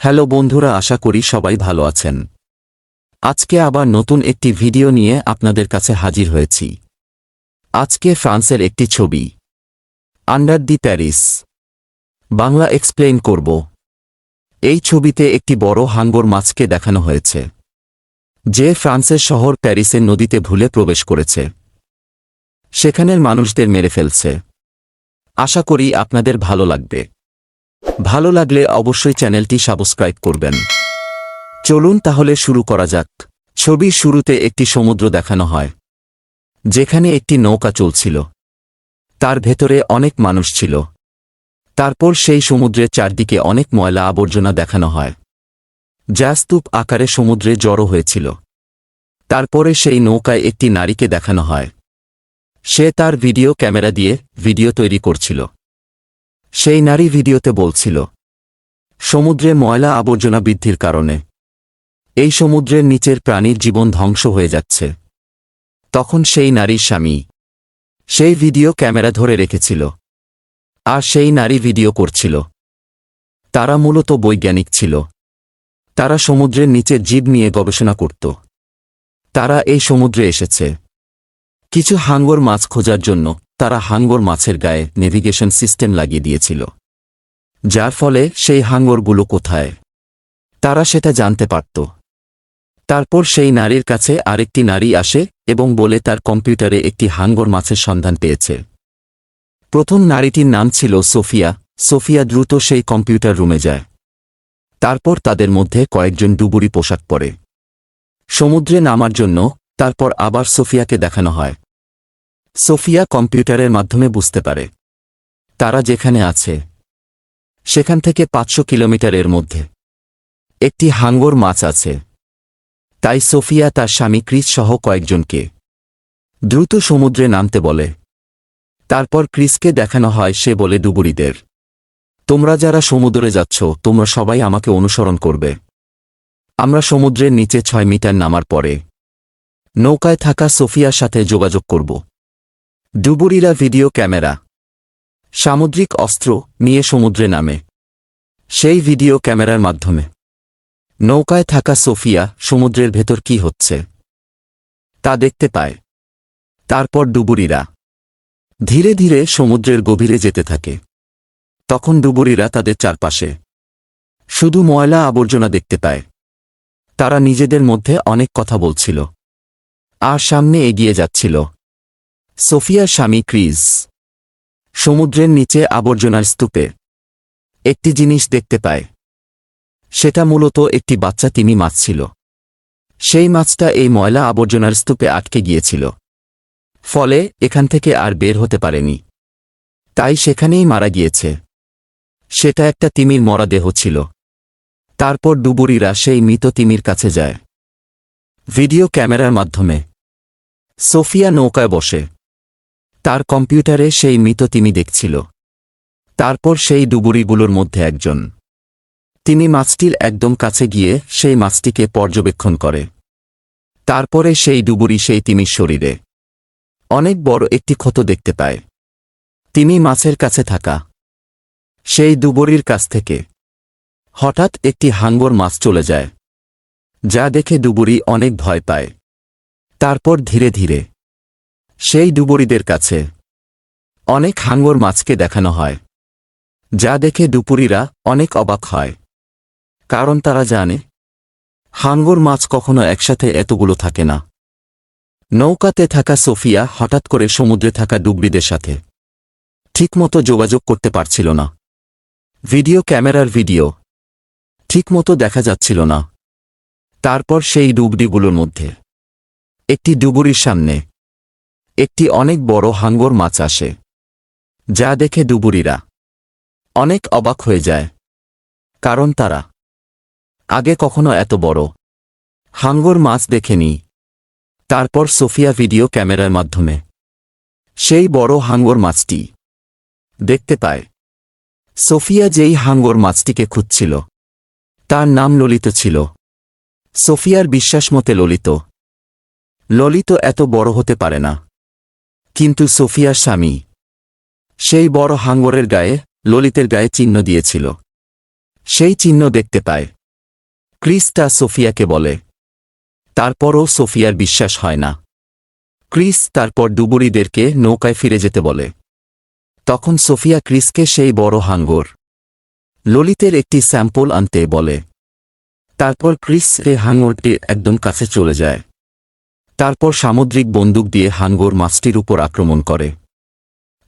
Hello বন্ধুরা, আশা করি সবাই ভালো আছেন। আজকে আবার নতুন একটি ভিডিও নিয়ে আপনাদের কাছে হাজির হয়েছি। আজকে ফ্রান্সের একটি ছবি, under the Paris, Bangla explain করব। এই ছবিতে একটি বড় হাঙ্গর মাছকে দেখানো হয়েছে, যে ফ্রান্সের শহর প্যারিসের নদীতে ভুলে প্রবেশ করেছে। সেখানের মানুষদের মেরে ফেলছে। আশা করি আপনাদের ভালো লাগবে। ভালো লাগলে অবশ্যই চ্যানেলটি সাবস্ক্রাইব করবেন। চলুন তাহলে শুরু করা যাক। ছবির শুরুতে একটি সমুদ্র দেখানো হয়, যেখানে একটি নৌকা চলছিল। তার ভেতরে অনেক মানুষ ছিল। তারপর সেই সমুদ্রের চারদিকে অনেক ময়লা আবর্জনা দেখানো হয়, যা স্তূপ আকারে সমুদ্রে জড়ো হয়েছিল। তারপরে সেই নৌকায় একটি নারীকে দেখানো হয়। সে তার ভিডিও ক্যামেরা দিয়ে ভিডিও তৈরি করছিল। সেই নারী ভিডিওতে বলছিল, সমুদ্রে ময়লা আবর্জনা বৃদ্ধির কারণে এই সমুদ্রের নিচের প্রাণীর জীবন ধ্বংস হয়ে যাচ্ছে। তখন সেই নারীর স্বামী সেই ভিডিও ক্যামেরা ধরে রেখেছিল, আর সেই নারী ভিডিও করছিল। তারা মূলত বৈজ্ঞানিক ছিল। তারা সমুদ্রের নিচের জীব নিয়ে গবেষণা করত। তারা এই সমুদ্রে এসেছে কিছু হাঙ্গর মাছ খোঁজার জন্য। তারা হাঙ্গর মাছের গায়ে নেভিগেশন সিস্টেম লাগিয়ে দিয়েছিল, যার ফলে সেই হাঙ্গরগুলো কোথায় তারা সেটা জানতে পারত। তারপর সেই নারীর কাছে আরেকটি নারী আসে এবং বলে তার কম্পিউটারে একটি হাঙ্গর মাছের সন্ধান পেয়েছে। প্রথম নারীটির নাম ছিল সোফিয়া। সোফিয়া দ্রুত সেই কম্পিউটার রুমে যায়। তারপর তাদের মধ্যে কয়েকজন ডুবুরি পোশাক পরে সমুদ্রে নামার জন্য। তারপর আবার সোফিয়াকে দেখানো হয়। সোফিয়া কম্পিউটারের মাধ্যমে বুঝতে পারে তারা যেখানে আছে সেখান থেকে 500 কিলোমিটারের মধ্যে একটি হাঙ্গর মাছ আছে। তাই সোফিয়া তার স্বামী ক্রিস সহ কয়েকজনকে দ্রুত সমুদ্রে নামতে বলে। তারপর ক্রিসকে দেখানো হয়, সে বলে ডুবুরিদের, তোমরা যারা সমুদ্রে যাচ্ছ তোমরা সবাই আমাকে অনুসরণ করবে। আমরা সমুদ্রের নিচে 6 মিটার নামার পরে নৌকায় থাকা সোফিয়ার সাথে যোগাযোগ করব। ডুবুরিরা ভিডিও ক্যামেরা, সামুদ্রিক অস্ত্র নিয়ে সমুদ্রে নামে। সেই ভিডিও ক্যামেরার মাধ্যমে নৌকায় থাকা সোফিয়া সমুদ্রের ভেতর কি হচ্ছে তা দেখতে পায়। তারপর ডুবুরিরা ধীরে ধীরে সমুদ্রের গভীরে যেতে থাকে। তখন ডুবুরিরা তাদের চারপাশে শুধু ময়লা আবর্জনা দেখতে পায়। তারা নিজেদের মধ্যে অনেক কথা বলছিল আর সামনে এগিয়ে যাচ্ছিল। সোফিয়ার স্বামী ক্রিস সমুদ্রের নিচে আবর্জনার স্তূপে একটি জিনিস দেখতে পায়। সেটা মূলত একটি বাচ্চা তিমি মাছ ছিল। সেই মাছটা এই ময়লা আবর্জনার স্তূপে আটকে গিয়েছিল, ফলে এখান থেকে আর বের হতে পারেনি। তাই সেখানেই মারা গিয়েছে। সেটা একটা তিমির মরা দেহ ছিল। তারপর ডুবুরিরা সেই মৃত তিমির কাছে যায় ভিডিও ক্যামেরার মাধ্যমে। সোফিয়া নৌকায় বসে তার কম্পিউটারে সেই মৃত তিমি দেখছিল। তারপর সেই ডুবুরিগুলোর মধ্যে একজন, তিনি মাছটির একদম কাছে গিয়ে সেই মাছটিকে পর্যবেক্ষণ করে। তারপরে সেই ডুবুরি সেই তিমির শরীরে অনেক বড় একটি ক্ষত দেখতে পায়। তিমি মাছের কাছে থাকা সেই ডুবুরির কাছ থেকে হঠাৎ একটি হাঙ্গর মাছ চলে যায়, যা দেখে ডুবুরি অনেক ভয় পায়। তারপর ধীরে ধীরে সেই ডুবুরিদের কাছে অনেক হাঙ্গর মাছকে দেখানো হয়, যা দেখে ডুবুরিরা অনেক অবাক হয়, কারণ তারা জানে হাঙ্গর মাছ কখনো একসাথে এতগুলো থাকে না। নৌকাতে থাকা সোফিয়া হঠাৎ করে সমুদ্রে থাকা ডুবুরিদের সাথে ঠিকমতো যোগাযোগ করতে পারছিল না। ভিডিও ক্যামেরার ভিডিও ঠিকমতো দেখা যাচ্ছিল না। তারপর সেই ডুবুরিগুলোর মধ্যে একটি ডুবুরির সামনে একটি অনেক বড় হাঙ্গর মাছ আসে, যা দেখে ডুবুরিরা অনেক অবাক হয়ে যায়, কারণ তারা আগে কখনো এত বড় হাঙ্গর মাছ দেখেনি। তারপর সোফিয়া ভিডিও ক্যামেরার মাধ্যমে সেই বড় হাঙ্গর মাছটি দেখতে পায়। সোফিয়া যেই হাঙ্গর মাছটিকে খুঁজছিল তার নাম ললিত ছিল। সোফিয়ার বিশ্বাস মতে ললিত এত বড় হতে পারে না। কিন্তু সোফিয়ার স্বামী সেই বড় হাঙ্গরের গায়ে ললিতের গায়ে চিহ্ন দিয়েছিল, সেই চিহ্ন দেখতে পায়। ক্রিস তা সোফিয়াকে বলে। তারপরও সোফিয়ার বিশ্বাস হয় না। ক্রিস তারপর ডুবুরিদেরকে নৌকায় ফিরে যেতে বলে। তখন সোফিয়া ক্রিসকে সেই বড় হাঙ্গর ললিতের একটি স্যাম্পল আনতে বলে। তারপর ক্রিস এই হাঙ্গরটির একদম কাছে চলে যায়। তারপর সামুদ্রিক বন্দুক দিয়ে হাঙ্গর মাছটির উপর আক্রমণ করে।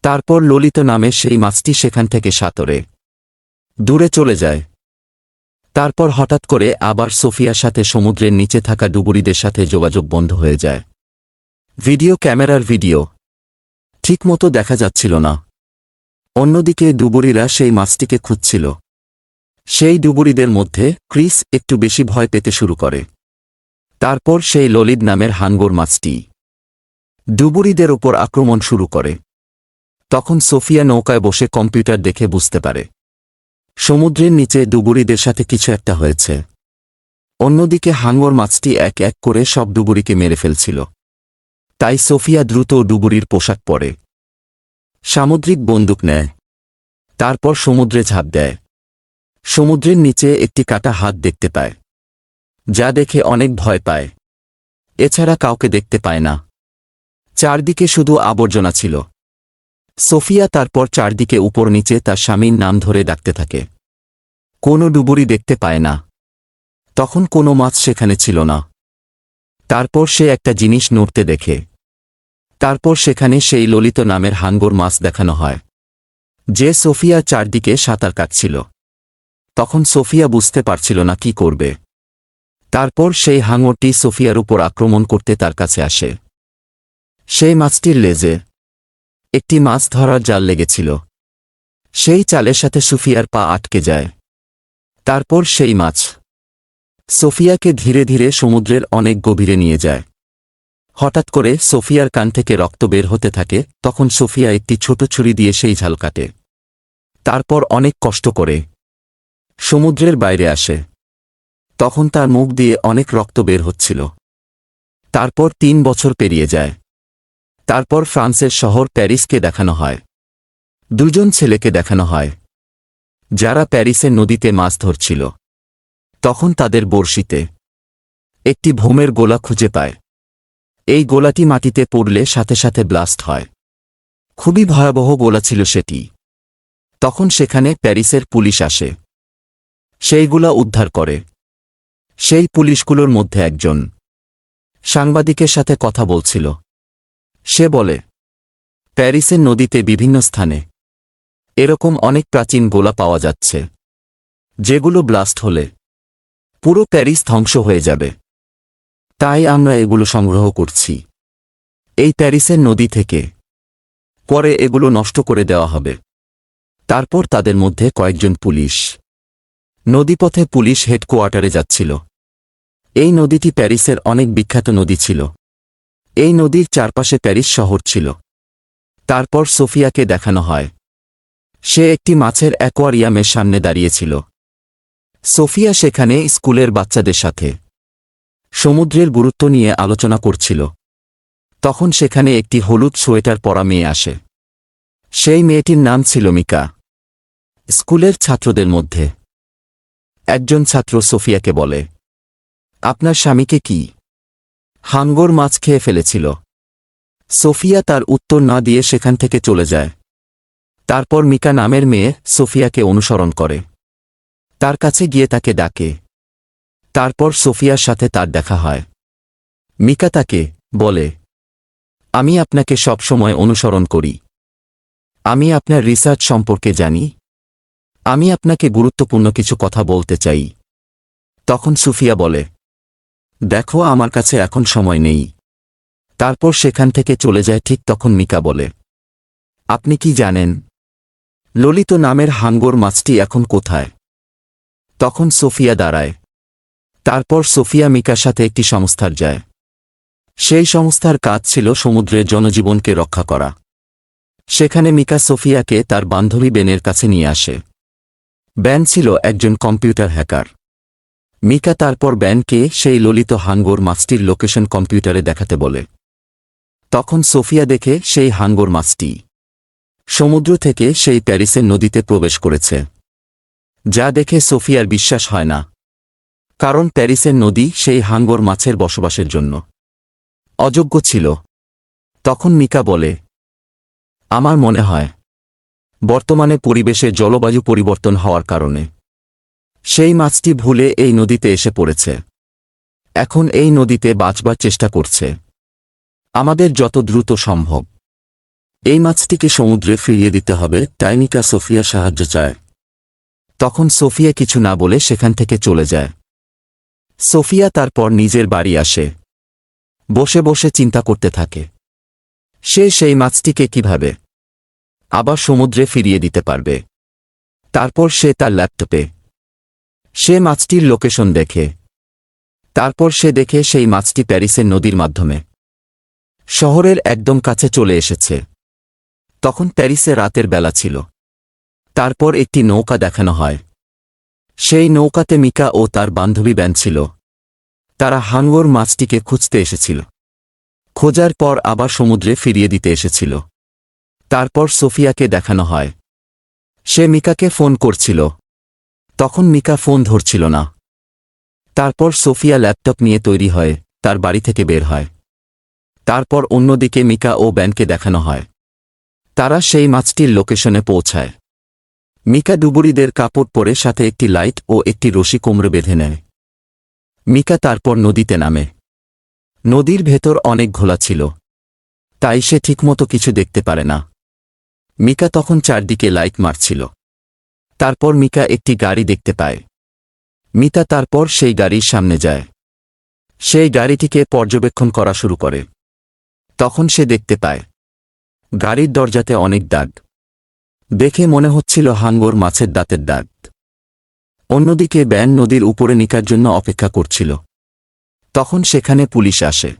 তারপর ললিত নামে সেই মাছটি সেখান থেকে সাঁতরে দূরে চলে যায়। তারপর হঠাৎ করে আবার সোফিয়ার সাথে সমুদ্রের নিচে থাকা ডুবুরিদের সাথে যোগাযোগ বন্ধ হয়ে যায়। ভিডিও ক্যামেরার ভিডিও ঠিকমতো দেখা যাচ্ছিল না। অন্যদিকে ডুবুরিরা সেই মাছটিকে খুঁজছিল। সেই ডুবুরিদের মধ্যে ক্রিস একটু বেশি ভয় পেতে শুরু করে। তারপর সেই ললিত নামের হাঙ্গর মাছটি ডুবুরিদের ওপর আক্রমণ শুরু করে। তখন সোফিয়া নৌকায় বসে কম্পিউটার দেখে বুঝতে পারে সমুদ্রের নিচে ডুবুরিদের সাথে কিছু একটা হয়েছে। অন্যদিকে হাঙ্গর মাছটি এক এক করে সব ডুবুরিকে মেরে ফেলছিল। তাই সোফিয়া দ্রুত ডুবুরির পোশাক পরে সামুদ্রিক বন্দুক নেয়। তারপর সমুদ্রে ঝাঁপ দেয়। সমুদ্রের নিচে একটি কাটা হাত দেখতে পায়, যা দেখে অনেক ভয় পায়। এছাড়া কাউকে দেখতে পায় না। চারদিকে শুধু আবর্জনা ছিল। সোফিয়া তারপর চারদিকে উপর নিচে তার স্বামীর নাম ধরে ডাকতে থাকে। কোনো ডুবুরি দেখতে পায় না। তখন কোনো মাছ সেখানে ছিল না। তারপর সে একটা জিনিস নড়তে দেখে। তারপর সেখানে সেই ললিত নামের হাঙ্গর মাছ দেখানো হয়, যে সোফিয়া চারদিকে সাঁতার কাটছিল। তখন সোফিয়া বুঝতে পারছিল না কি করবে। তারপর সেই হাঙ্গরটি সোফিয়ার উপর আক্রমণ করতে তার কাছে আসে। সেই মাছটির লেজে একটি মাছ ধরার জাল লেগেছিল। সেই চালের সাথে সোফিয়ার পা আটকে যায়। তারপর সেই মাছ সোফিয়াকে ধীরে ধীরে সমুদ্রের অনেক গভীরে নিয়ে যায়। হঠাৎ করে সোফিয়ার কান থেকে রক্ত বের হতে থাকে। তখন সোফিয়া একটি ছোট ছুরি দিয়ে সেই ঝাল কাটে। তারপর অনেক কষ্ট করে সমুদ্রের বাইরে আসে। তখন তার মুখ দিয়ে অনেক রক্ত বের হচ্ছিল। তারপর 3 বছর পেরিয়ে যায়। তারপর ফ্রান্সের শহর প্যারিসকে দেখানো হয়। 2জন ছেলেকে দেখানো হয়, যারা প্যারিসের নদীতে মাছ ধরছিল। তখন তাদের বড়শিতে একটি ভোমের গোলা খুঁজে পায়। এই গোলাটি মাটিতে পড়লে সাথে সাথে ব্লাস্ট হয়। খুবই ভয়াবহ গোলা ছিল সেটি। তখন সেখানে প্যারিসের পুলিশ আসে। সেইগুলা উদ্ধার করে। সেই পুলিশগুলোর মধ্যে একজন সাংবাদিকের সাথে কথা বলছিল। সে বলে, প্যারিসের নদীতে বিভিন্ন স্থানে এরকম অনেক প্রাচীন গোলা পাওয়া যাচ্ছে, যেগুলো ব্লাস্ট হলে পুরো প্যারিস ধ্বংস হয়ে যাবে। তাই আমরা এগুলো সংগ্রহ করছি এই প্যারিসের নদী থেকে। পরে এগুলো নষ্ট করে দেওয়া হবে। তারপর তাদের মধ্যে কয়েকজন পুলিশ নদীপথে পুলিশ হেডকোয়ার্টারে যাচ্ছিল। এই নদীটি প্যারিসের অনেক বিখ্যাত নদী ছিল। এই নদীর চারপাশে প্যারিস শহর ছিল। তারপর সোফিয়াকে দেখানো হয়। সে একটি মাছের অ্যাকোয়ারিয়ামের সামনে দাঁড়িয়েছিল। সোফিয়া সেখানে স্কুলের বাচ্চাদের সাথে সমুদ্রের গুরুত্ব নিয়ে আলোচনা করছিল। তখন সেখানে একটি হলুদ সোয়েটার পরা মেয়ে আসে। সেই মেয়েটির নাম ছিল মিকা। স্কুলের ছাত্রদের মধ্যে একজন ছাত্র সোফিয়াকে বলে, আপনার স্বামীকে কি হাঙ্গর মাছ খেয়ে ফেলেছিল? সোফিয়া তার উত্তর না দিয়ে সেখান থেকে চলে যায়। তারপর মিকা নামের মেয়ে সোফিয়াকে অনুসরণ করে। তার কাছে গিয়ে তাকে ডাকে। তারপর সোফিয়ার সাথে তার দেখা হয়। মিকা তাকে বলে, আমি আপনাকে সব সময় অনুসরণ করি। আমি আপনার রিসার্চ সম্পর্কে জানি। আমি আপনাকে গুরুত্বপূর্ণ কিছু কথা বলতে চাই। তখন সোফিয়া বলে, দেখো, আমার কাছে এখন সময় নেই। তারপর সেখান থেকে চলে যায়। ঠিক তখন মিকা বলে, আপনি কি জানেন ললিত নামের হাঙ্গর মাছটি এখন কোথায়? তখন সোফিয়া দাঁড়ায়। তারপর সোফিয়া মিকার সাথে একটি সংস্থার যায়। সেই সংস্থার কাজ ছিল সমুদ্রের জনজীবনকে রক্ষা করা। সেখানে মিকা সোফিয়াকে তার বান্ধবী বেনের কাছে নিয়ে আসে। বেন ছিল একজন কম্পিউটার হ্যাকার। মিকা তারপর বেনকে সেই ললিত হাঙ্গর মাছটির লোকেশন কম্পিউটারে দেখাতে বলে। তখন সোফিয়া দেখে সেই হাঙ্গর মাছটি সমুদ্র থেকে সেই প্যারিসের নদীতে প্রবেশ করেছে। যা দেখে সোফিয়ার বিশ্বাস হয় না, কারণ প্যারিসের নদী সেই হাঙ্গর মাছের বসবাসের জন্য অযোগ্য ছিল। তখন মিকা বলে, আমার মনে হয় বর্তমানে পরিবেশে জলবায়ু পরিবর্তন হওয়ার কারণে সেই মাছটি ভুলে এই নদীতে এসে পড়েছে। এখন এই নদীতে বাঁচবার চেষ্টা করছে। আমাদের যত দ্রুত সম্ভব এই মাছটিকে সমুদ্রে ফিরিয়ে দিতে হবে, তাই মিকা সোফিয়া সাহায্য চায়। তখন সোফিয়া কিছু না বলে সেখান থেকে চলে যায়। সোফিয়া তারপর নিজের বাড়ি আসে। বসে বসে চিন্তা করতে থাকে সে সেই মাছটিকে কিভাবে আবার সমুদ্রে ফিরিয়ে দিতে পারবে। তারপর সে তার ল্যাপটপে সে মাছটির লোকেশন দেখে। তারপর সে দেখে সেই মাছটি প্যারিসের নদীর মাধ্যমে শহরের একদম কাছে চলে এসেছে। তখন প্যারিসে রাতের বেলা ছিল। তারপর একটি নৌকা দেখানো হয়। সেই নৌকাতে মিকা ও তার বান্ধবী ব্যান ছিল। তারা হাঙ্গর মাছটিকে খুঁজতে এসেছিল। খোঁজার পর আবার সমুদ্রে ফিরিয়ে দিতে এসেছিল। তারপর সোফিয়াকে দেখানো হয়। সে মিকাকে ফোন করছিল। তখন মিকা ফোন ধরছিল না। তারপর সোফিয়া ল্যাপটপ নিয়ে তৈরি হয়, তার বাড়ি থেকে বের হয়। তারপর অন্যদিকে মিকা ও ব্যানকে দেখানো হয়। তারা সেই মাছটির লোকেশনে পৌঁছায়। মিকা ডুবুরিদের কাপড় পরে সাথে একটি লাইট ও একটি রশি কোমরে বেঁধে নেয়। মিকা তারপর নদীতে নামে। নদীর ভেতর অনেক ঘোলা ছিল, তাই সে ঠিকমতো কিছু দেখতে পারে না। মিকা তখন চারদিকে লাইট মারছিল। তারপর মিকা একটি গাড়ি দেখতে পায়। মিকা তারপর সেই গাড়ির সামনে যায়। সেই গাড়িটিকে পর্যবেক্ষণ করা শুরু করে। তখন সে দেখতে পায় গাড়ির দরজাতে অনেক দাগ। দেখে মনে হচ্ছিল হাঙ্গর মাছের দাঁতের দাগ। অন্যদিকে ব্যান নদীর উপরে নিকার জন্য অপেক্ষা করছিল। তখন সেখানে পুলিশ আসে।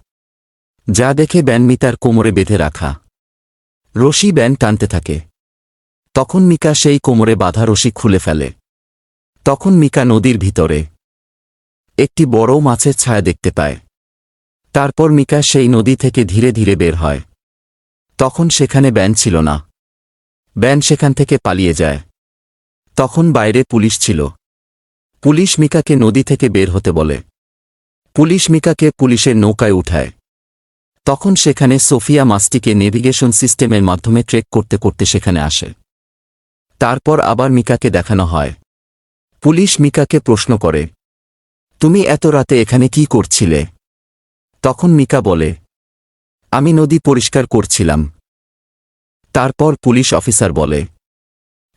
যা দেখে ব্যান মিতার কোমরে বেঁধে রাখা রশি ব্যান টানতে থাকে। তখন মিকা সেই কোমরে বাঁধা রশি খুলে ফেলে। তখন মিকা নদীর ভিতরে একটি বড় মাছের ছায়া দেখতে পায়। তারপর মিকা সেই নদী থেকে ধীরে ধীরে বের হয়। তখন সেখানে ব্যান ছিল না। ব্যান সেখান থেকে পালিয়ে যায়। তখন বাইরে পুলিশ ছিল। পুলিশ মিকাকে নদী থেকে বের হতে বলে। পুলিশ মিকাকে পুলিশের নৌকায় উঠায়। তখন সেখানে সোফিয়া মাছটিকে নেভিগেশন সিস্টেমের মাধ্যমে ট্রেক করতে করতে সেখানে আসে। তারপর আবার মিকাকে দেখানো হয়। পুলিশ মিকাকে প্রশ্ন করে, তুমি এত রাতে এখানে কি করছিলে? তখন মিকা বলে, আমি নদী পরিষ্কার করছিলাম। তারপর পুলিশ অফিসার বলে,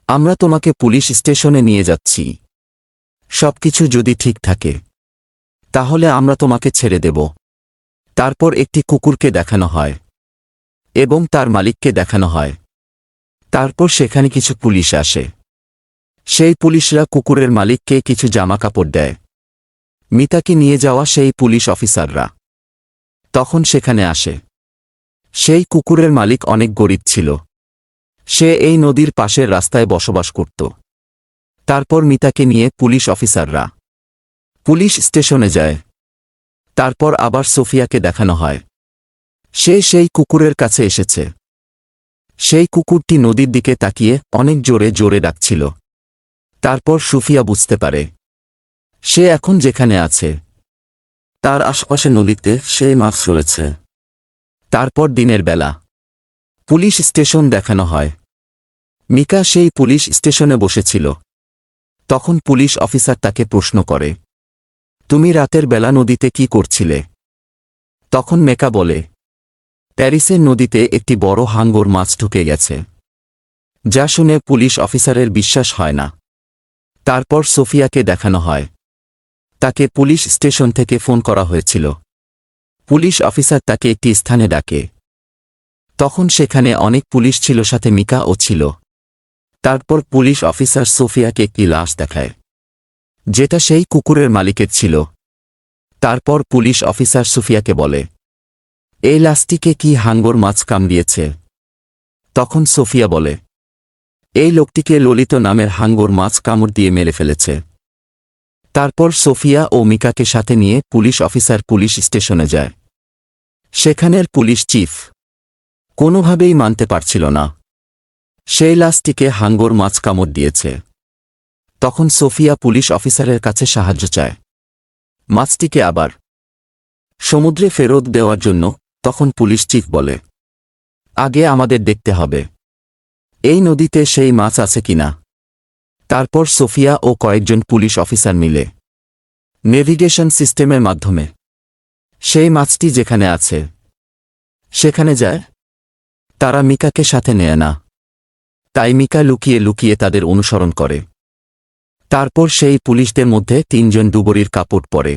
আমরা তোমাকে পুলিশ স্টেশনে নিয়ে যাচ্ছি। সবকিছু যদি ঠিক থাকে তাহলে আমরা তোমাকে ছেড়ে দেব। তারপর একটি কুকুরকে দেখানো হয় এবং তার মালিককে দেখানো হয়। তারপর সেখানে কিছু পুলিশ আসে। সেই পুলিশরা কুকুরের মালিককে কিছু জামা কাপড় দেয়। মিতাকে নিয়ে যাওয়া সেই পুলিশ অফিসাররা তখন সেখানে আসে। সেই কুকুরের মালিক অনেক গরিব ছিল। সে এই নদীর পাশের রাস্তায় বসবাস করত। তারপর মিতাকে নিয়ে পুলিশ অফিসাররা পুলিশ স্টেশনে যায়। তারপর আবার সোফিয়াকে দেখানো হয়। সে সেই কুকুরের কাছে এসেছে। সেই কুকুরটি নদীর দিকে তাকিয়ে অনেক জোরে জোরে ডাকছিল। তারপর সুফিয়া বুঝতে পারে সে এখন যেখানে আছে তার আশপাশে নদীতে সেই মাছ রয়েছে। তারপর দিনের বেলা পুলিশ স্টেশন দেখানো হয়। মিকা সেই পুলিশ স্টেশনে বসেছিল। তখন পুলিশ অফিসার তাকে প্রশ্ন করে, তুমি রাতের বেলা নদীতে কি করছিলে? তখন মেকা বলে, প্যারিসের নদীতে একটি বড় হাঙ্গর মাছ ঢুকে গেছে। যা শুনে পুলিশ অফিসারের বিশ্বাস হয় না। তারপর সোফিয়াকে দেখানো হয়। তাকে পুলিশ স্টেশন থেকে ফোন করা হয়েছিল। পুলিশ অফিসার তাকে একটি স্থানে ডাকে। তখন সেখানে অনেক পুলিশ ছিল, সাথে মিকাও ছিল। তারপর পুলিশ অফিসার সোফিয়াকে একটি লাশ দেখায়, যেটা সেই কুকুরের মালিকের ছিল। তারপর পুলিশ অফিসার সোফিয়াকে বলে, এই লাশটিকে কি হাঙ্গর মাছ কামড়িয়েছে? তখন সোফিয়া বলে, এই লোকটিকে ললিত নামের হাঙ্গর মাছ কামড় দিয়ে মেরে ফেলেছে। তারপর সোফিয়া ও মিকাকে সাথে নিয়ে পুলিশ অফিসার পুলিশ স্টেশনে যায়। সেখানের পুলিশ চিফ কোনোভাবেই মানতে পারছিল না সেই লাশটিকে হাঙ্গর মাছ কামড় দিয়েছে। তখন সোফিয়া পুলিশ অফিসারের কাছে সাহায্য চায় মাছটিকে আবার সমুদ্রে ফেরত দেওয়ার জন্য। তখন পুলিশ চিফ বলে, আগে আমাদের দেখতে হবে এই নদীতে সেই মাছ আছে কিনা। তারপর সোফিয়া ও কয়েকজন পুলিশ অফিসার মিলে নেভিগেশন সিস্টেমের মাধ্যমে সেই মাছটি যেখানে আছে সেখানে যায়। তারা মিকাকে সাথে নেয় না, তাই মিকা লুকিয়ে লুকিয়ে তাদের অনুসরণ করে। তারপর সেই পুলিশদের মধ্যে 3 জন ডুবুরির কাপড় পরে।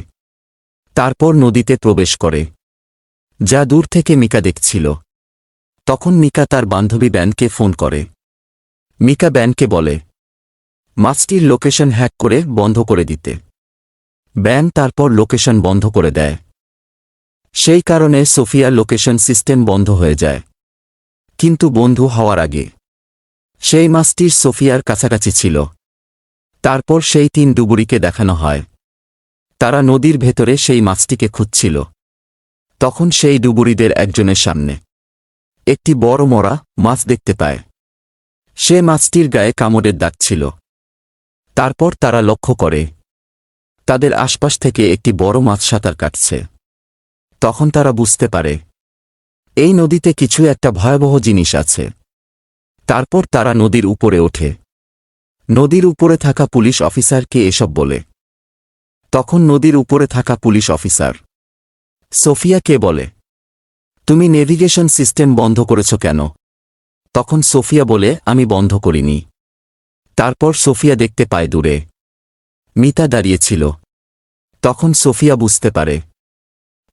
তারপর নদীতে প্রবেশ করে, যা দূর থেকে মিকা দেখছিল। তখন মিকা তার বান্ধবী ব্যানকে ফোন করে। মিকা ব্যানকে বলে মাছটির লোকেশন হ্যাক করে বন্ধ করে দিতে। ব্যান তারপর লোকেশন বন্ধ করে দেয়। সেই কারণে সোফিয়া লোকেশন সিস্টেম বন্ধ হয়ে যায়। কিন্তু বন্ধু হওয়ার আগে সেই মাছটির সোফিয়ার কাছাকাছি ছিল। তারপর সেই 3 ডুবুরিকে দেখানো হয়। তারা নদীর ভেতরে সেই মাছটিকে খুঁজছিল। তখন সেই ডুবুরিদের একজনের সামনে একটি বড় মরা মাছ দেখতে পায়। সে মাছটির গায়ে কামড়ের দাগ ছিল। তারপর তারা লক্ষ্য করে তাদের আশপাশ থেকে একটি বড় মাছ সাঁতার কাটছে। তখন তারা বুঝতে পারে এই নদীতে কিছু একটা ভয়াবহ জিনিস আছে। তারপর তারা নদীর উপরে ওঠে। নদীর উপরে থাকা পুলিশ অফিসারকে এসব বলে। তখন নদীর উপরে থাকা পুলিশ অফিসার সোফিয়াকে বলে, তুমি নেভিগেশন সিস্টেম বন্ধ করেছ কেন? তখন সোফিয়া বলে, আমি বন্ধ করিনি। তারপর সোফিয়া দেখতে পায় দূরে মিতা দাঁড়িয়েছিল। তখন সোফিয়া বুঝতে পারে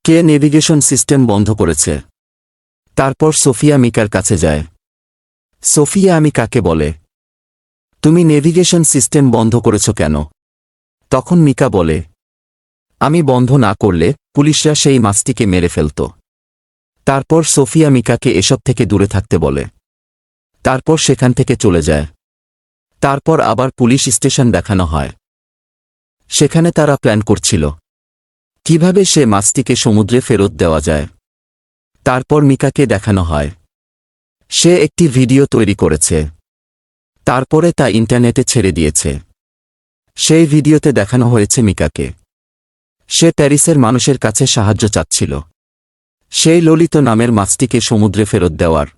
কে নেভিগেশন সিস্টেম বন্ধ করেছে। তারপর সোফিয়া মিকার কাছে যায়। সোফিয়া মিকাকে বলে, তুমি নেভিগেশন সিস্টেম বন্ধ করেছ কেন? তখন মিকা বলে, আমি বন্ধ না করলে পুলিশরা সেই মাছটিকে মেরে ফেলত। তারপর সোফিয়া মিকাকে এসব থেকে দূরে থাকতে বলে। তারপর সেখান থেকে চলে যায়। তারপর আবার পুলিশ স্টেশন দেখানো হয়। সেখানে তারা প্ল্যান করছিল কিভাবে সে মাছটিকে সমুদ্রে ফেরত দেওয়া যায়। তারপর মিকাকে দেখানো হয় সে একটি ভিডিও তৈরি করেছে। তারপরে তা ইন্টারনেটে ছেড়ে দিয়েছে। সেই ভিডিওতে দেখানো হয়েছে মিকাকে সে প্যারিসের মানুষের কাছে সাহায্য চাচ্ছিল সেই ললিত নামের মাছটিকে সমুদ্রে ফেরত দেওয়ার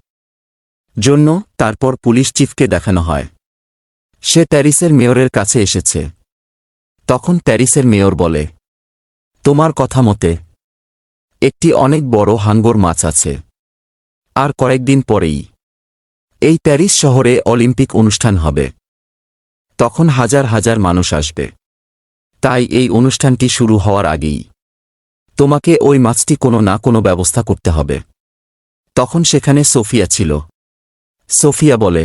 জন্য। তারপর পুলিশ চিফকে দেখানো হয় সে প্যারিসের মেয়রের কাছে এসেছে। তখন প্যারিসের মেয়র বলে, তোমার কথা মতে একটি অনেক বড় হাঙ্গর মাছ আছে। আর কয়েকদিন পরেই এই প্যারিস শহরে অলিম্পিক অনুষ্ঠান হবে। তখন হাজার হাজার মানুষ আসবে। তাই এই অনুষ্ঠানটি শুরু হওয়ার আগেই তোমাকে ওই মাছটি কোনো না কোনো ব্যবস্থা করতে হবে। তখন সেখানে সোফিয়া ছিল। সোফিয়া বলে,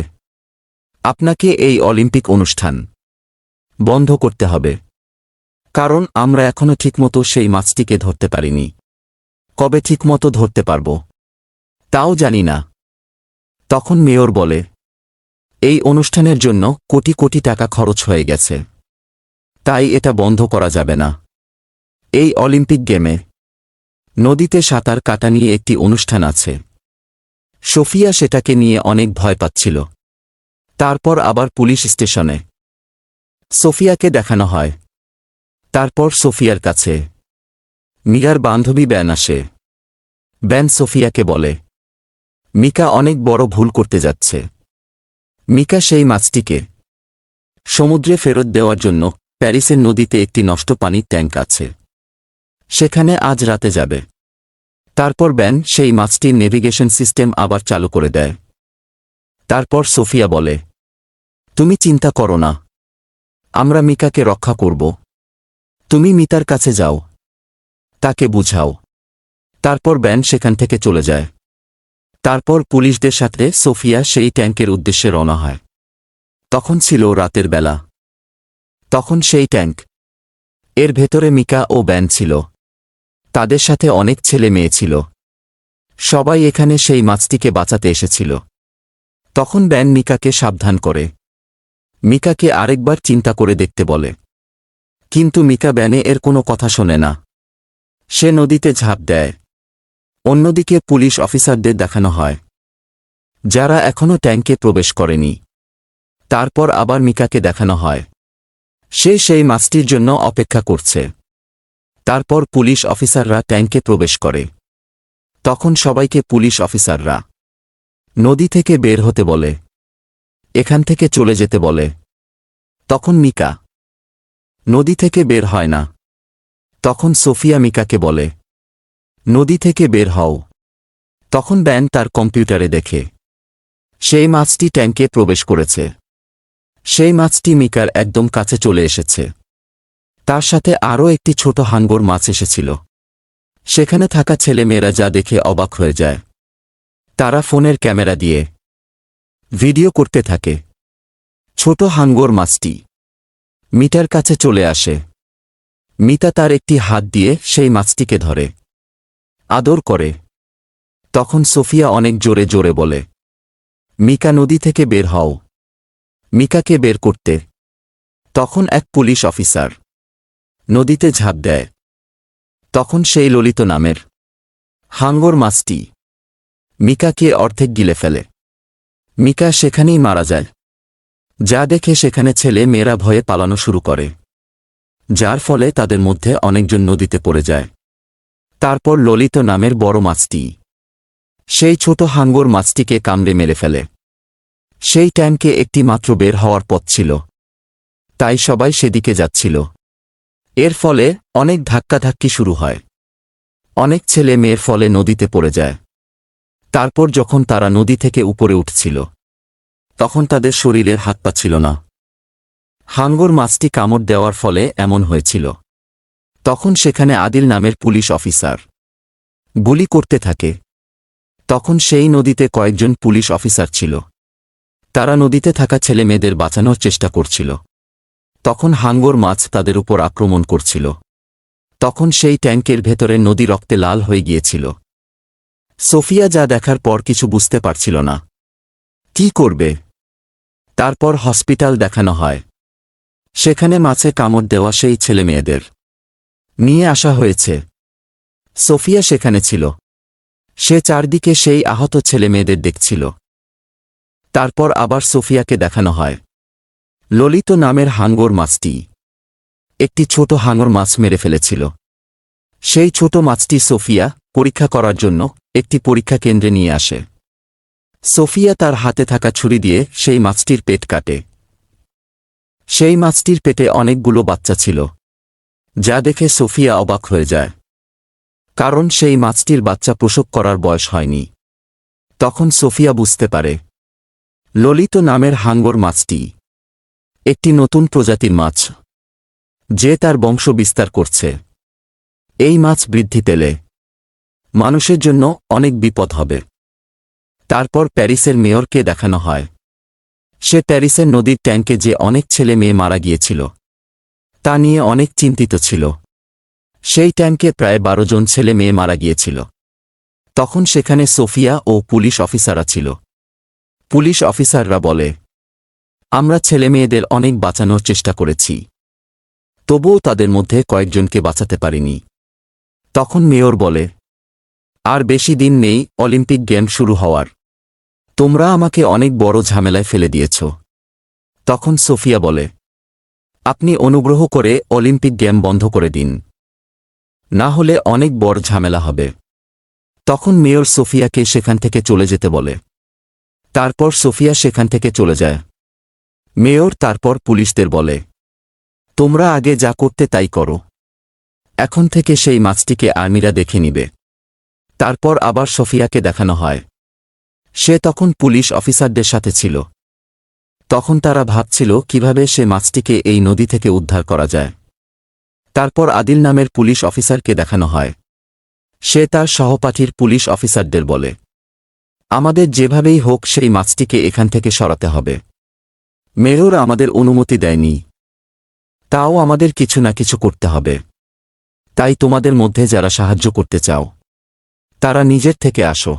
আপনাকে এই অলিম্পিক অনুষ্ঠান বন্ধ করতে হবে, কারণ আমরা এখনো ঠিকমতো সেই মাছটিকে ধরতে পারিনি। কবে ঠিকমতো ধরতে পারব তাও জানি না। তখন মেয়র বলে, এই অনুষ্ঠানের জন্য কোটি কোটি টাকা খরচ হয়ে গেছে, তাই এটা বন্ধ করা যাবে না। এই অলিম্পিক গেমে নদীতে সাঁতার কাটা নিয়ে একটি অনুষ্ঠান আছে। সোফিয়া সেটাকে নিয়ে অনেক ভয় পাচ্ছিল। তারপর আবার পুলিশ স্টেশনে সোফিয়াকে দেখানো হয়। তারপর সোফিয়ার কাছে মিকার বান্ধবী ব্যান আসে। ব্যান সোফিয়াকে বলে, মিকা অনেক বড় ভুল করতে যাচ্ছে। মিকা সেই মাছটিকে সমুদ্রে ফেরত দেওয়ার জন্য প্যারিসের নদীতে একটি নষ্ট পানির ট্যাঙ্ক আছে, সেখানে আজ রাতে যাবে। তারপর ব্যান সেই মাছটির নেভিগেশন সিস্টেম আবার চালু করে দেয়। তারপর সোফিয়া বলে, তুমি চিন্তা করো না, আমরা মিকাকে রক্ষা করব। তুমি মিতার কাছে যাও, তাকে বুঝাও। তারপর ব্যান সেখান থেকে চলে যায়। তারপর পুলিশদের সাথে সোফিয়া সেই ট্যাঙ্কের উদ্দেশ্যে রওনা হয়। তখন ছিল রাতের বেলা। তখন সেই ট্যাঙ্ক এর ভেতরে মিকা ও ব্যান ছিল। তাদের সাথে অনেক ছেলে মেয়ে ছিল। সবাই এখানে সেই মাছটিকে বাঁচাতে এসেছিল। তখন ব্যান মিকাকে সাবধান করে। মিকাকে আরেকবার চিন্তা করে দেখতে বলে, কিন্তু মিকা ব্যানে এর কোনো কথা শোনে না। সে নদীতে ঝাঁপ দেয়। অন্যদিকে পুলিশ অফিসারদের দেখানো হয় যারা এখনও ট্যাঙ্কে প্রবেশ করেনি। তারপর আবার মিকাকে দেখানো হয় সে সেই মাছটির জন্য অপেক্ষা করছে। তারপর পুলিশ অফিসাররা ট্যাঙ্কে প্রবেশ করে। তখন সবাইকে পুলিশ অফিসাররা নদী থেকে বের হতে বলে, এখান থেকে চলে যেতে বলে। তখন মিকা নদী থেকে বের হয় না। তখন সোফিয়া মিকাকে বলে, নদী থেকে বের হও। তখন ব্যান তার কম্পিউটারে দেখে সেই মাছটি ট্যাঙ্কে প্রবেশ করেছে। সেই মাছটি মিকার একদম কাছে চলে এসেছে। তার সাথে আরও একটি ছোট হাঙ্গর মাছ এসেছিল। সেখানে থাকা ছেলেমেয়েরা যা দেখে অবাক হয়ে যায়। তারা ফোনের ক্যামেরা দিয়ে ভিডিও করতে থাকে। ছোট হাঙ্গর মাছটি মিতার কাছে চলে আসে। মিতা তার একটি হাত দিয়ে সেই মাছটিকে ধরে আদর করে। তখন সোফিয়া অনেক জোরে জোরে বলে, মিকা নদী থেকে বের হও। মিকাকে বের করতে তখন এক পুলিশ অফিসার নদীতে ঝাঁপ দেয়। তখন সেই ললিত নামের হাঙ্গর মাছটি মিকাকে অর্ধেক গিলে ফেলে। মিকা সেখানেই মারা যায়। যা দেখে সেখানে ছেলে মেয়েরা ভয়ে পালানো শুরু করে, যার ফলে তাদের মধ্যে অনেকজন নদীতে পড়ে যায়। তারপর ললিত নামের বড় মাছটি সেই ছোট হাঙ্গর মাছটিকে কামড়ে মেরে ফেলে। সেই ট্যাঙ্কে একটি মাত্র বের হওয়ার পথ ছিল, তাই সবাই সেদিকে যাচ্ছিল। এর ফলে অনেক ধাক্কাধাক্কি শুরু হয়। অনেক ছেলে মেয়ের ফলে নদীতে পড়ে যায়। তারপর যখন তারা নদী থেকে উপরে উঠছিল, তখন তাদের শরীরের হাত পা ছিল না। হাঙ্গর মাছটি কামড় দেওয়ার ফলে এমন হয়েছিল। তখন সেখানে আদিল নামের পুলিশ অফিসার গুলি করতে থাকে। তখন সেই নদীতে কয়েকজন পুলিশ অফিসার ছিল। তারা নদীতে থাকা ছেলে মেয়েদের বাঁচানোর চেষ্টা করছিল। তখন হাঙ্গর মাছ তাদের উপর আক্রমণ করছিল। তখন সেই ট্যাঙ্কের ভেতরে নদী রক্তে লাল হয়ে গিয়েছিল। সোফিয়া যা দেখার পর কিছু বুঝতে পারছিল না কি করবে। তারপর হসপিটাল দেখানো হয়। সেখানে মাছে কামড় দেওয়া সেই ছেলে মেয়েদের নিয়ে আসা হয়েছে। সোফিয়া সেখানে ছিল। সে চারদিকে সেই আহত ছেলে মেয়েদের দেখছিল। তারপর আবার সোফিয়াকে দেখানো হয়। ললিত নামের হাঙ্গর মাছটি একটি ছোট হাঙ্গর মাছ মেরে ফেলেছিল। সেই ছোট মাছটি সোফিয়া পরীক্ষা করার জন্য একটি পরীক্ষা কেন্দ্রে নিয়ে আসে। সোফিয়া তার হাতে থাকা ছুরি দিয়ে সেই মাছটির পেট কাটে। সেই মাছটির পেটে অনেকগুলো বাচ্চা ছিল, যা দেখে সোফিয়া অবাক হয়ে যায়, কারণ সেই মাছটির বাচ্চা প্রসব করার বয়স হয়নি। তখন সোফিয়া বুঝতে পারে ললিত নামের হাঙ্গর মাছটি একটি নতুন প্রজাতির মাছ, যে তার বংশ বিস্তার করছে। এই মাছ বৃদ্ধি পেলে মানুষের জন্য অনেক বিপদ হবে। তারপর প্যারিসের মেয়রকে দেখানো হয়। সে প্যারিসের নদীর ট্যাঙ্কে যে অনেক ছেলে মেয়ে মারা গিয়েছিল তা নিয়ে অনেক চিন্তিত ছিল। সেই ট্যাঙ্কে প্রায় 12 জন ছেলে মেয়ে মারা গিয়েছিল। তখন সেখানে সোফিয়া ও পুলিশ অফিসাররা ছিল। পুলিশ অফিসাররা বলে, আমরা ছেলে মেয়েদের অনেক বাঁচানোর চেষ্টা করেছি, তবুও তাদের মধ্যে কয়েকজনকে বাঁচাতে পারিনি। তখন মেয়র বলে, আর বেশি দিন নেই অলিম্পিক গেম শুরু হওয়ার। তোমরা আমাকে অনেক বড় ঝামেলায় ফেলে দিয়েছ। তখন সোফিয়া বলে, আপনি অনুগ্রহ করে অলিম্পিক গেম বন্ধ করে দিন, না হলে অনেক বড় ঝামেলা হবে। তখন মেয়র সোফিয়াকে সেখান থেকে চলে যেতে বলে। তারপর সোফিয়া সেখান থেকে চলে যায়। মেয়র তারপর পুলিশদের বলে, তোমরা আগে যা করতে তাই করো। এখন থেকে সেই মাছটিকে আর্মিরা দেখে নিবে। তারপর আবার সোফিয়াকে দেখানো হয়। সে তখন পুলিশ অফিসারদের সাথে ছিল। তখন তারা ভাবছিল কিভাবে সে মাছটিকে এই নদী থেকে উদ্ধার করা যায়। তারপর আদিল নামের পুলিশ অফিসারকে দেখানো হয়। সে তার সহপাঠীর পুলিশ অফিসারদের বলে, আমাদের যেভাবেই হোক সেই মাছটিকে এখান থেকে সরাতে হবে। মেয়র আমাদের অনুমতি দেয়নি, তাও আমাদের কিছু না কিছু করতে হবে। তাই তোমাদের মধ্যে যারা সাহায্য করতে চাও তারা নিজের থেকে আসো,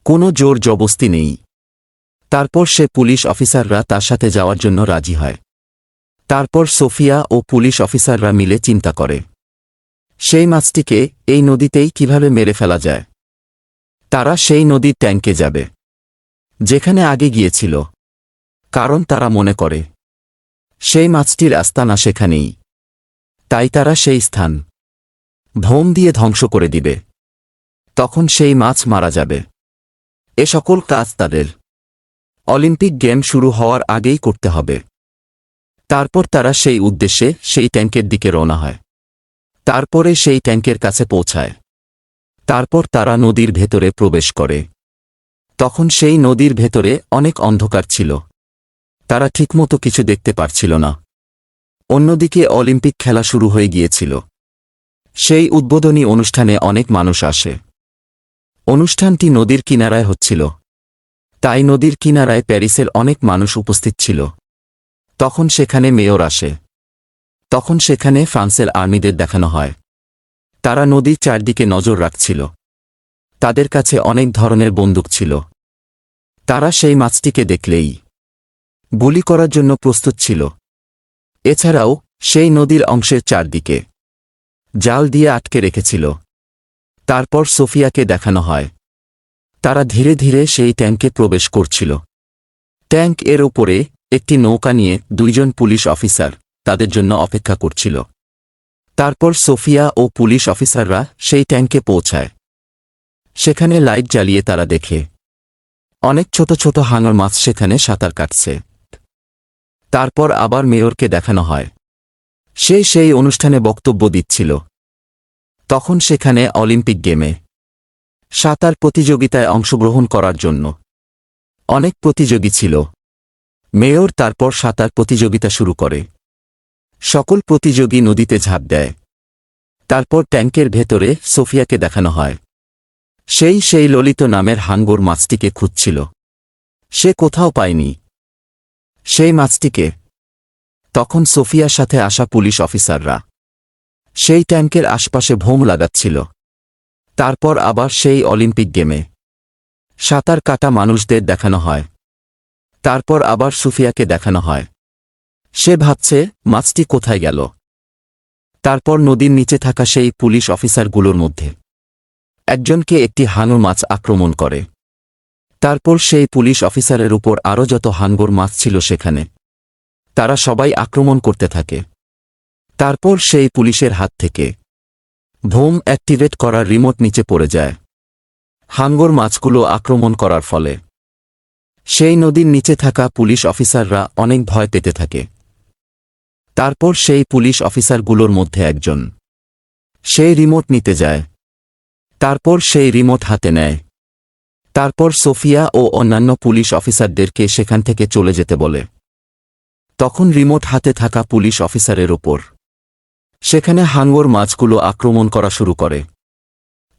কোনো জোর জবস্তি নেই। তারপর সে পুলিশ অফিসাররা তার সাথে যাওয়ার জন্য রাজি হয়। তারপর সোফিয়া ও পুলিশ অফিসাররা মিলে চিন্তা করে সেই মাছটিকে এই নদীতেই কিভাবে মেরে ফেলা যায়। তারা সেই নদীর ট্যাঙ্কে যাবে যেখানে আগে গিয়েছিল, কারণ তারা মনে করে সেই মাছটির আস্তানা সেখানেই। তাই তারা সেই স্থান ভোম দিয়ে ধ্বংস করে দিবে। তখন সেই মাছ মারা যাবে। এ সকল কাজ তাদের অলিম্পিক গেম শুরু হওয়ার আগেই করতে হবে। তারপর তারা সেই উদ্দেশ্যে সেই ট্যাঙ্কের দিকে রওনা হয়। তারপরে সেই ট্যাঙ্কের কাছে পৌঁছায়। তারপর তারা নদীর ভেতরে প্রবেশ করে। তখন সেই নদীর ভেতরে অনেক অন্ধকার ছিল। তারা ঠিকমতো কিছু দেখতে পারছিল না। অন্যদিকে অলিম্পিক খেলা শুরু হয়ে গিয়েছিল। সেই উদ্বোধনী অনুষ্ঠানে অনেক মানুষ আসে। অনুষ্ঠানটি নদীর কিনারায় হচ্ছিল। তাই নদীর কিনারায় প্যারিসের অনেক মানুষ উপস্থিত ছিল। তখন সেখানে মেয়র আসে। তখন সেখানে ফ্রান্সের আর্মিদের দেখানো হয়। তারা নদীর চারদিকে নজর রাখছিল। তাদের কাছে অনেক ধরনের বন্দুক ছিল। তারা সেই মাছটিকে দেখলেই গুলি করার জন্য প্রস্তুত ছিল। এছাড়াও সেই নদীর অংশের চারদিকে জাল দিয়ে আটকে রেখেছিল। তারপর সোফিয়াকে দেখানো হয়। তারা ধীরে ধীরে সেই ট্যাঙ্কে প্রবেশ করছিল। ট্যাঙ্ক এর উপরে একটি নৌকা নিয়ে দুইজন পুলিশ অফিসার তাদের জন্য অপেক্ষা করছিল। তারপর সোফিয়া ও পুলিশ অফিসাররা সেই ট্যাঙ্কে পৌঁছায়। সেখানে লাইট জ্বালিয়ে তারা দেখে অনেক ছোট ছোট হাঙর মাছ সেখানে সাঁতার কাটছে। তারপর আবার মেয়রকে দেখানো হয়। সে সেই অনুষ্ঠানে বক্তব্য দিচ্ছিল। তখন সেখানে অলিম্পিক গেমে সাঁতার প্রতিযোগিতায় অংশগ্রহণ করার জন্য অনেক প্রতিযোগী ছিল। মেয়র তারপর সাঁতার প্রতিযোগিতা শুরু করে। সকল প্রতিযোগী নদীতে ঝাঁপ দেয়। তারপর ট্যাঙ্কের ভেতরে সোফিয়াকে দেখানো হয়। সেই ললিত নামের হাঙ্গর মাছটিকে খুঁজছিল। সে কোথাও পায়নি সেই মাছটিকে। তখন সোফিয়ার সাথে আসা পুলিশ অফিসাররা সেই ট্যাঙ্কের আশপাশে ভোম লাগাচ্ছিল। তারপর আবার সেই অলিম্পিক গেমে সাঁতার কাটা মানুষদের দেখানো হয়। তারপর আবার সোফিয়াকে দেখানো হয়। সে ভাবছে মাছটি কোথায় গেল। তারপর নদীর নিচে থাকা সেই পুলিশ অফিসারগুলোর মধ্যে একজনকে একটি হাঙর মাছ আক্রমণ করে। তারপর সেই পুলিশ অফিসারের উপর আরও যত হাঙ্গর মাছ ছিল সেখানে তারা সবাই আক্রমণ করতে থাকে। তারপর সেই পুলিশের হাত থেকে ভোম অ্যাক্টিভেট করার রিমোট নিচে পড়ে যায়। হাঙ্গর মাছগুলো আক্রমণ করার ফলে সেই নদীর নিচে থাকা পুলিশ অফিসাররা অনেক ভয় পেতে থাকে। তারপর সেই পুলিশ অফিসারগুলোর মধ্যে একজন সেই রিমোট নিতে যায়। তারপর সেই রিমোট হাতে নেয়। তারপর সোফিয়া ও অন্যান্য পুলিশ অফিসারদেরকে সেখান থেকে চলে যেতে বলে। তখন রিমোট হাতে থাকা পুলিশ অফিসারের ওপর সেখানে হাঙ্গর মাছগুলো আক্রমণ করা শুরু করে।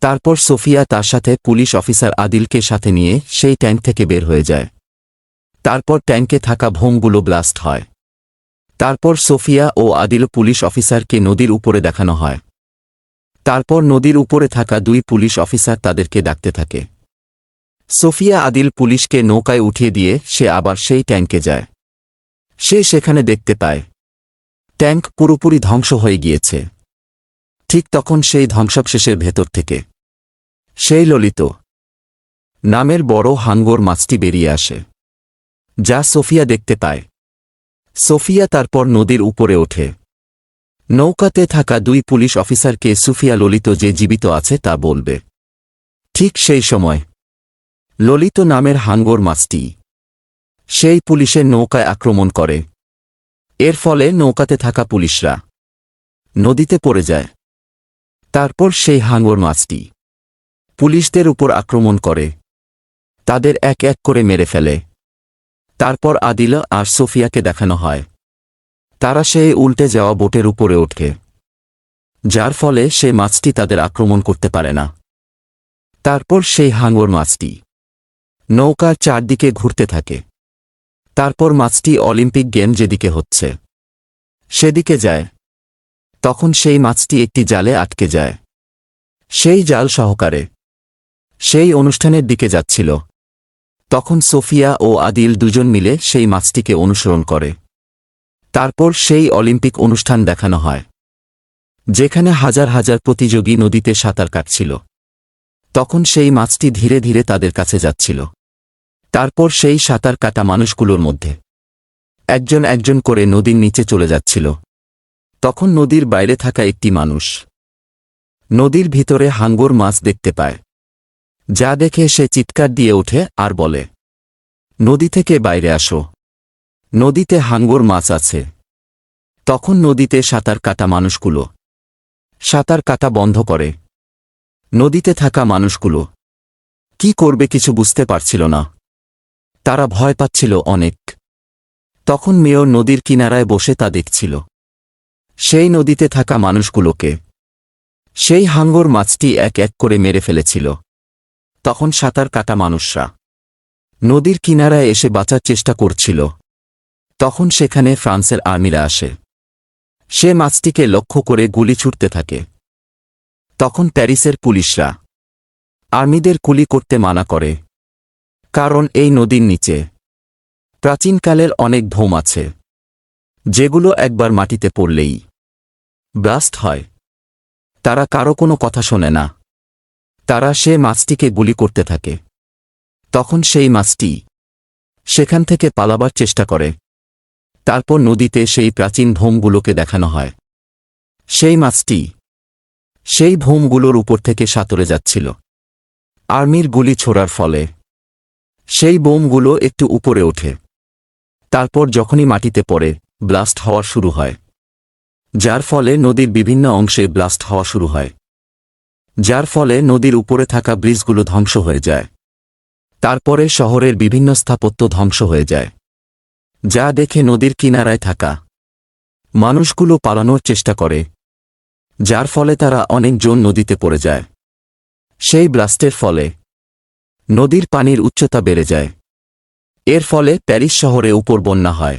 তারপর সোফিয়া তার সাথে পুলিশ অফিসার আদিলকে সাথে নিয়ে সেই ট্যাঙ্ক থেকে বের হয়ে যায়। তারপর ট্যাঙ্কে থাকা ভোমগুলো ব্লাস্ট হয়। তারপর সোফিয়া ও আদিল পুলিশ অফিসারকে নদীর উপরে দেখানো হয়। তারপর নদীর উপরে থাকা দুই পুলিশ অফিসার তাদেরকে ডাকতে থাকে। সোফিয়া আদিল পুলিশকে নৌকায় উঠিয়ে দিয়ে সে আবার সেই ট্যাঙ্কে যায়। সে সেখানে দেখতে পায় ট্যাঙ্ক পুরোপুরি ধ্বংস হয়ে গিয়েছে। ঠিক তখন সেই ধ্বংসাবশেষের ভেতর থেকে সেই ললিত নামের বড় হাঙ্গর মাছটি বেরিয়ে আসে, যা সোফিয়া দেখতে পায়। সোফিয়া তারপর নদীর উপরে ওঠে। নৌকাতে থাকা দুই পুলিশ অফিসারকে সোফিয়া ললিত যে জীবিত আছে তা বলবে। ঠিক সেই সময় ললিত নামের হাঙ্গর মাছটি সেই পুলিশের নৌকায় আক্রমণ করে। এর ফলে নৌকাতে থাকা পুলিশরা নদীতে পড়ে যায়। তারপর সেই হাঙ্গর মাছটি পুলিশদের উপর আক্রমণ করে, তাদের এক এক করে মেরে ফেলে। তারপর আদিল আর সোফিয়াকে দেখানো হয় তারা সেই উল্টে যাওয়া বোটের উপরে ওঠে, যার ফলে সেই মাছটি তাদের আক্রমণ করতে পারে না। তারপর সেই হাঙ্গর মাছটি নৌকার চারদিকে ঘুরতে থাকে। তারপর মাছটি অলিম্পিক গেম যেদিকে হচ্ছে সেদিকে যায়। তখন সেই মাছটি একটি জালে আটকে যায়। সেই জাল সহকারে সেই অনুষ্ঠানের দিকে যাচ্ছিল। তখন সোফিয়া ও আদিল দুজন মিলে সেই মাছটিকে অনুসরণ করে। তারপর সেই অলিম্পিক অনুষ্ঠান দেখানো হয়, যেখানে হাজার হাজার প্রতিযোগী নদীতে সাঁতার কাটছিল। তখন সেই মাছটি ধীরে ধীরে তাদের কাছে যাচ্ছিল। তারপর সেই সাঁতার কাটা মানুষগুলোর মধ্যে একজন একজন করে নদীর নিচে চলে যাচ্ছিল। তখন নদীর বাইরে থাকা একটি মানুষ নদীর ভিতরে হাঙ্গর মাছ দেখতে পায়। যা দেখে সে চিৎকার দিয়ে ওঠে আর বলে, নদী থেকে বাইরে আসো, নদীতে হাঙ্গর মাছ আছে। তখন নদীতে সাঁতার কাটা মানুষগুলো সাঁতার কাটা বন্ধ করে। নদীতে থাকা মানুষগুলো কি করবে কিছু বুঝতে পারছিল না। তারা ভয় পাচ্ছিল অনেক। তখন মেয়র নদীর কিনারায় বসে তা দেখছিল। সেই নদীতে থাকা মানুষগুলোকে সেই হাঙ্গর মাছটি এক এক করে মেরে ফেলেছিল। তখন সাঁতার কাটা মানুষরা নদীর কিনারায় এসে বাঁচার চেষ্টা করছিল। তখন সেখানে ফ্রান্সের আর্মিরা আসে। সে মাছটিকে লক্ষ্য করে গুলি ছুটতে থাকে। তখন প্যারিসের পুলিশরা আর্মিদের গুলি করতে মানা করে, কারণ এই নদীর নিচে প্রাচীনকালের অনেক ভোম আছে, যেগুলো একবার মাটিতে পড়লেই ব্লাস্ট হয়। তারা কারো কোনো কথা শোনে না। তারা সে মাছটিকে গুলি করতে থাকে। তখন সেই মাছটি সেখান থেকে পালাবার চেষ্টা করে। তারপর নদীতে সেই প্রাচীন ভোমগুলোকে দেখানো হয়। সেই মাছটি সেই ভোমগুলোর উপর থেকে সাঁতরে যাচ্ছিল। আর্মির গুলি ছোড়ার ফলে সেই বোমগুলো একটু উপরে ওঠে। তারপর যখনই মাটিতে পড়ে ব্লাস্ট হওয়া শুরু হয়, যার ফলে নদীর বিভিন্ন অংশে ব্লাস্ট হওয়া শুরু হয়, যার ফলে নদীর উপরে থাকা ব্রিজগুলো ধ্বংস হয়ে যায়। তারপরে শহরের বিভিন্ন স্থাপত্য ধ্বংস হয়ে যায়, যা দেখে নদীর কিনারায় থাকা মানুষগুলো পালানোর চেষ্টা করে, যার ফলে তারা অনেকজন নদীতে পড়ে যায়। সেই ব্লাস্টের ফলে নদীর পানির উচ্চতা বেড়ে যায়। এর ফলে প্যারিস শহরে উপর বন্যা হয়।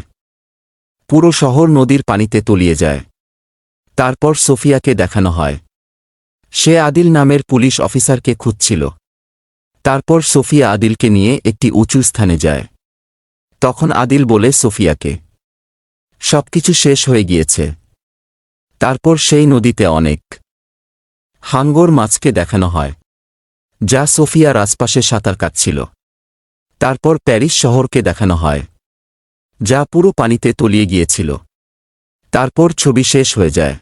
পুরো শহর নদীর পানিতে তলিয়ে যায়। তারপর সোফিয়াকে দেখানো হয়। সে আদিল নামের পুলিশ অফিসারকে খুঁজছিল। তারপর সোফিয়া আদিলকে নিয়ে একটি উঁচু স্থানে যায়। তখন আদিল বলে সোফিয়াকে, সবকিছু শেষ হয়ে গিয়েছে। তারপর সেই নদীতে অনেক হাঙ্গর মাছকে দেখানো হয়, যা সোফিয়ার আশপাশে সাঁতার কাটছিল। তারপর প্যারিস শহরকে দেখানো হয়, যা পুরো পানিতে তলিয়ে গিয়েছিল। তারপর ছবি শেষ হয়ে যায়।